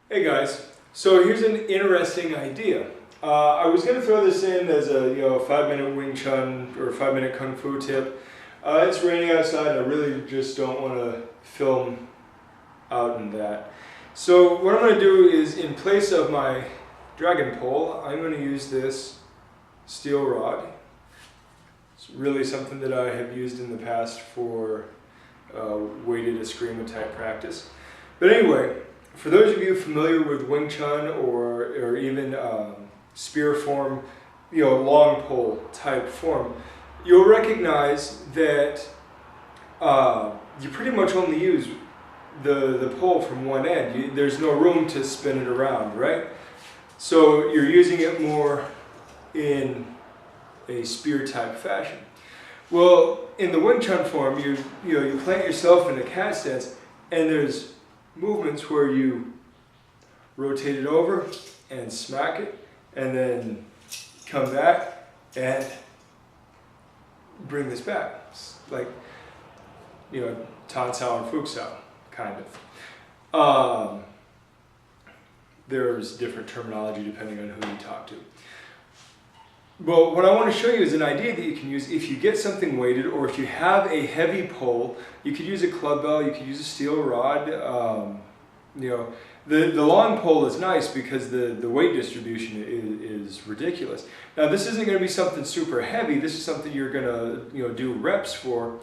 Hey guys, so here's an interesting idea. I was going to throw this in as a 5-minute Wing Chun or 5-minute Kung Fu tip. It's raining outside and I really just don't want to film out in that. So what I'm going to do is, in place of my dragon pole, I'm going to use this steel rod. It's really something that I have used in the past for weighted eskrima type practice. But anyway, for those of you familiar with Wing Chun or even spear form, long pole type form, you'll recognize that you pretty much only use the pole from one end. There's no room to spin it around, right? So you're using it more in a spear type fashion. Well, in the Wing Chun form, you plant yourself in a cat stance, and there's movements where you rotate it over and smack it, and then come back and bring this back. It's like, Tan Sao and Fuk Sao, kind of. There's different terminology depending on who you talk to. Well, what I want to show you is an idea that you can use if you get something weighted, or if you have a heavy pole. You could use a club bell, you could use a steel rod. The long pole is nice because the weight distribution is ridiculous. Now, this isn't going to be something super heavy. This is something you're going to do reps for.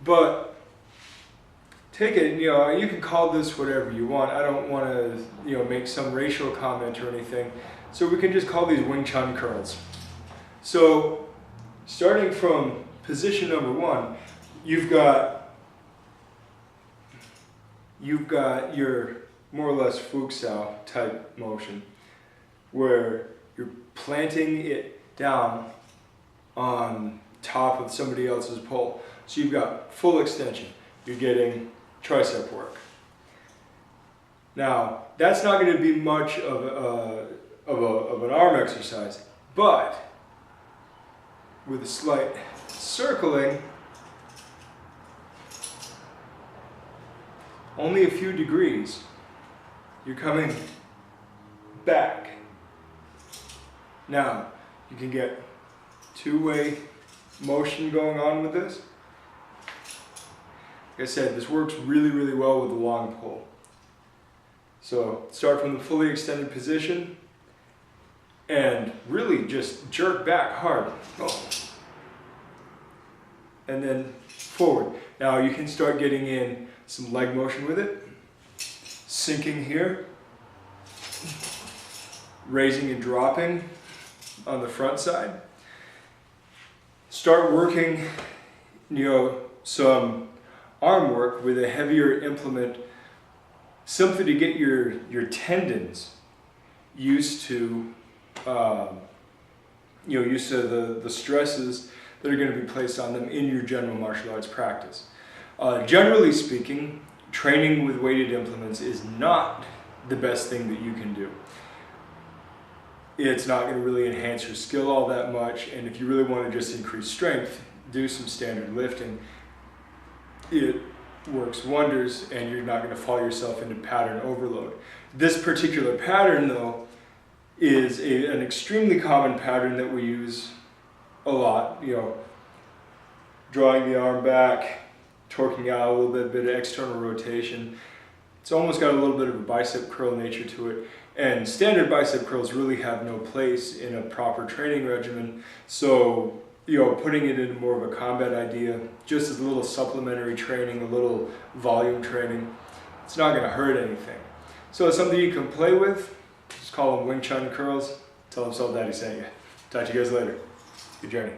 But take it, you can call this whatever you want. I don't want to make some racial comment or anything. So we can just call these Wing Chun curls. So starting from position number 1, you've got your more or less Fuk Sao type motion, where you're planting it down on top of somebody else's pole. So you've got full extension. You're getting tricep work. Now, that's not going to be much of an arm exercise, but with a slight circling, only a few degrees, you're coming back. Now, you can get two-way motion going on with this. Like I said, this works really, really well with the long pole. So start from the fully extended position and really just jerk back hard. Oh. And then forward. Now you can start getting in some leg motion with it. Sinking here. Raising and dropping on the front side. Start working, some arm work with a heavier implement, simply to get your tendons used to used to the stresses that are going to be placed on them in your general martial arts practice. Generally speaking, training with weighted implements is not the best thing that you can do. It's not going to really enhance your skill all that much, and if you really want to just increase strength, do some standard lifting. It works wonders, and you're not going to fall yourself into pattern overload. This particular pattern, though, is an extremely common pattern that we use a lot. Drawing the arm back, torquing out a little bit of external rotation. It's almost got a little bit of a bicep curl nature to it. And standard bicep curls really have no place in a proper training regimen. So, putting it into more of a combat idea, just as a little supplementary training, a little volume training, it's not going to hurt anything. So it's something you can play with. Just call them Wing Chun curls. Tell them Soul Daddy sent you. Talk to you guys later. Good journey.